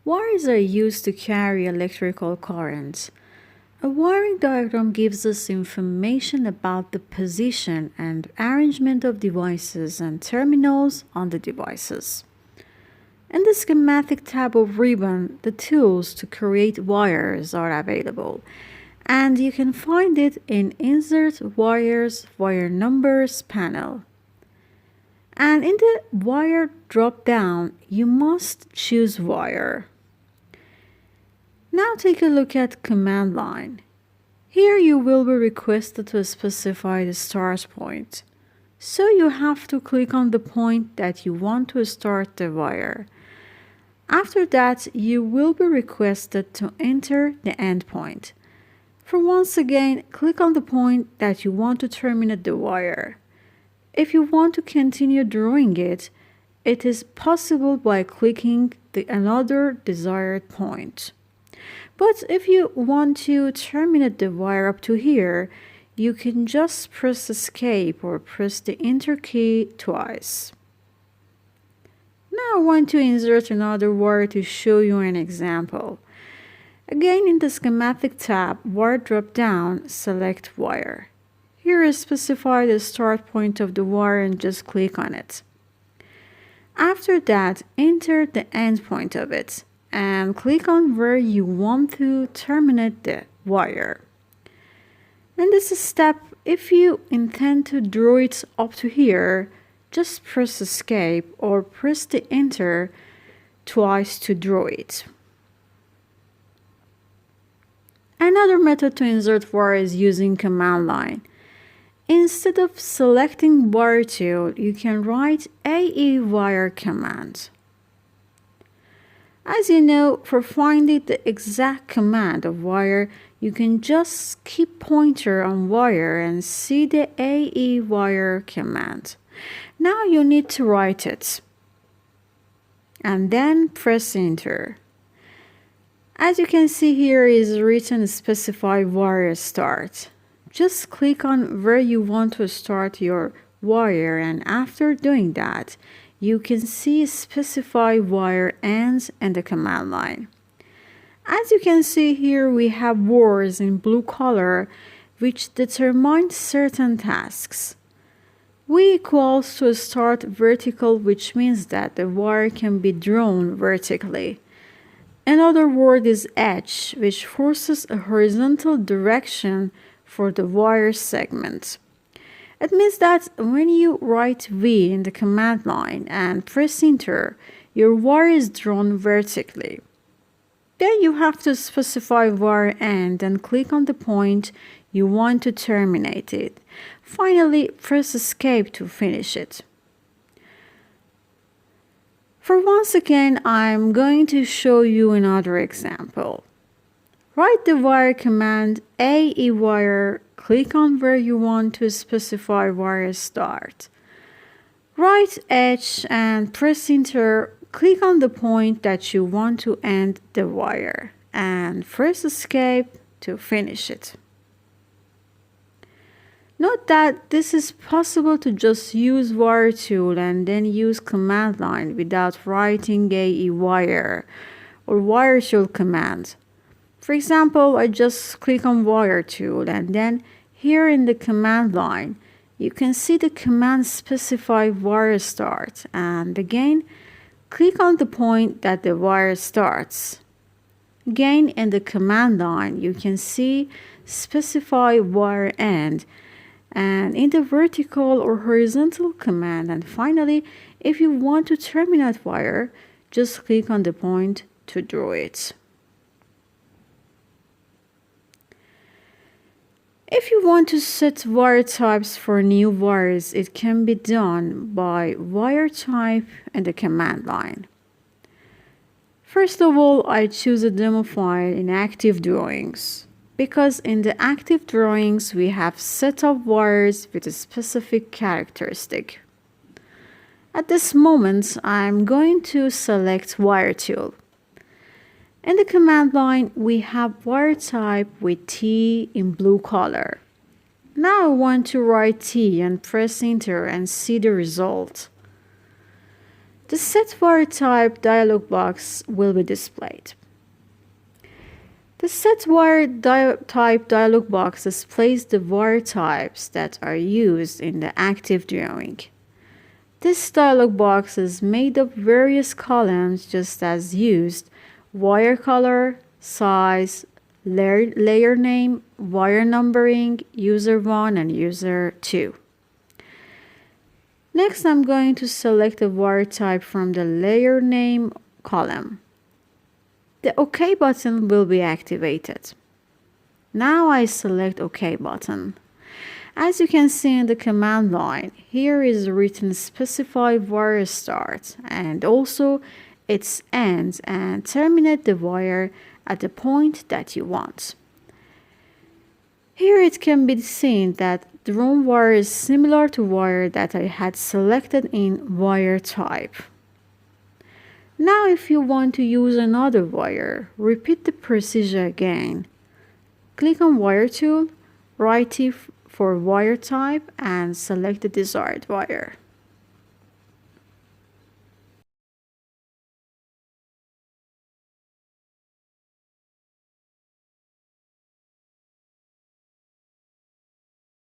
Wires are used to carry electrical currents. A wiring diagram gives us information about the position and arrangement of devices and terminals on the devices. In the schematic tab of Ribbon, the tools to create wires are available, and you can find it in Insert Wires, Wire Numbers panel. And in the Wire drop-down, you must choose Wire. Now take a look at Command Line. Here you will be requested to specify the start point. So you have to click on the point that you want to start the wire. After that, you will be requested to enter the end point. Once again, click on the point that you want to terminate the wire. If you want to continue drawing it, it is possible by clicking the another desired point. But if you want to terminate the wire up to here, you can just press Escape or press the Enter key twice. Now I want to insert another wire to show you an example. Again, in the Schematic tab, Wire drop-down, select Wire. Here specify the start point of the wire and just click on it. After that, enter the end point of it and click on where you want to terminate the wire. In this step, if you intend to draw it up to here, just press Escape or press the Enter twice to draw it. Another method to insert wire is using Command Line. Instead of selecting Wire tool, you can write AE Wire command. As you know, for finding the exact command of wire, you can just keep pointer on wire and see the AE Wire command. Now you need to write it and then press Enter. As you can see, here is written specify wire start. Just click on where you want to start your wire, and after doing that, you can see specify wire ends in the command line. As you can see here, we have words in blue color which determine certain tasks. V equals to start vertical, which means that the wire can be drawn vertically. Another word is H, which forces a horizontal direction for the wire segment. It means that when you write V in the command line and press Enter, your wire is drawn vertically. Then you have to specify wire end and click on the point you want to terminate it. Finally, press Escape to finish it. Once again, I'm going to show you another example. Write the wire command AE Wire, click on where you want to specify wire start. Write H and press Enter, click on the point that you want to end the wire and press Escape to finish it. Note that this is possible to just use Wire tool and then use command line without writing AE Wire or Wire tool command. For example, I just click on Wire tool and then here in the command line, you can see the command specify wire start, and again, click on the point that the wire starts. Again, in the command line, you can see specify wire end, and in the vertical or horizontal command. And finally, if you want to terminate wire, just click on the point to draw it. If you want to set wire types for new wires, it can be done by wire type and the command line. First of all, I choose a demo file in Active Drawings, because in the Active Drawings we have set of wires with a specific characteristic. At this moment, I'm going to select Wire tool. In the command line, we have wire type with T in blue color. Now I want to write T and press Enter and see the result. The Set Wire Type dialog box will be displayed. The Set Wire Type dialog box displays the wire types that are used in the active drawing. This dialog box is made of various columns just as used: wire color, size, layer name, wire numbering, user 1 and user 2. Next, I'm going to select the wire type from the layer name column. The OK button will be activated. Now I select OK button. As you can see in the command line, here is written specify wire start and also its end and terminate the wire at the point that you want. Here it can be seen that the drawn wire is similar to wire that I had selected in wire type. Now if you want to use another wire, repeat the procedure again. Click on Wire tool, right T for wire type and select the desired wire.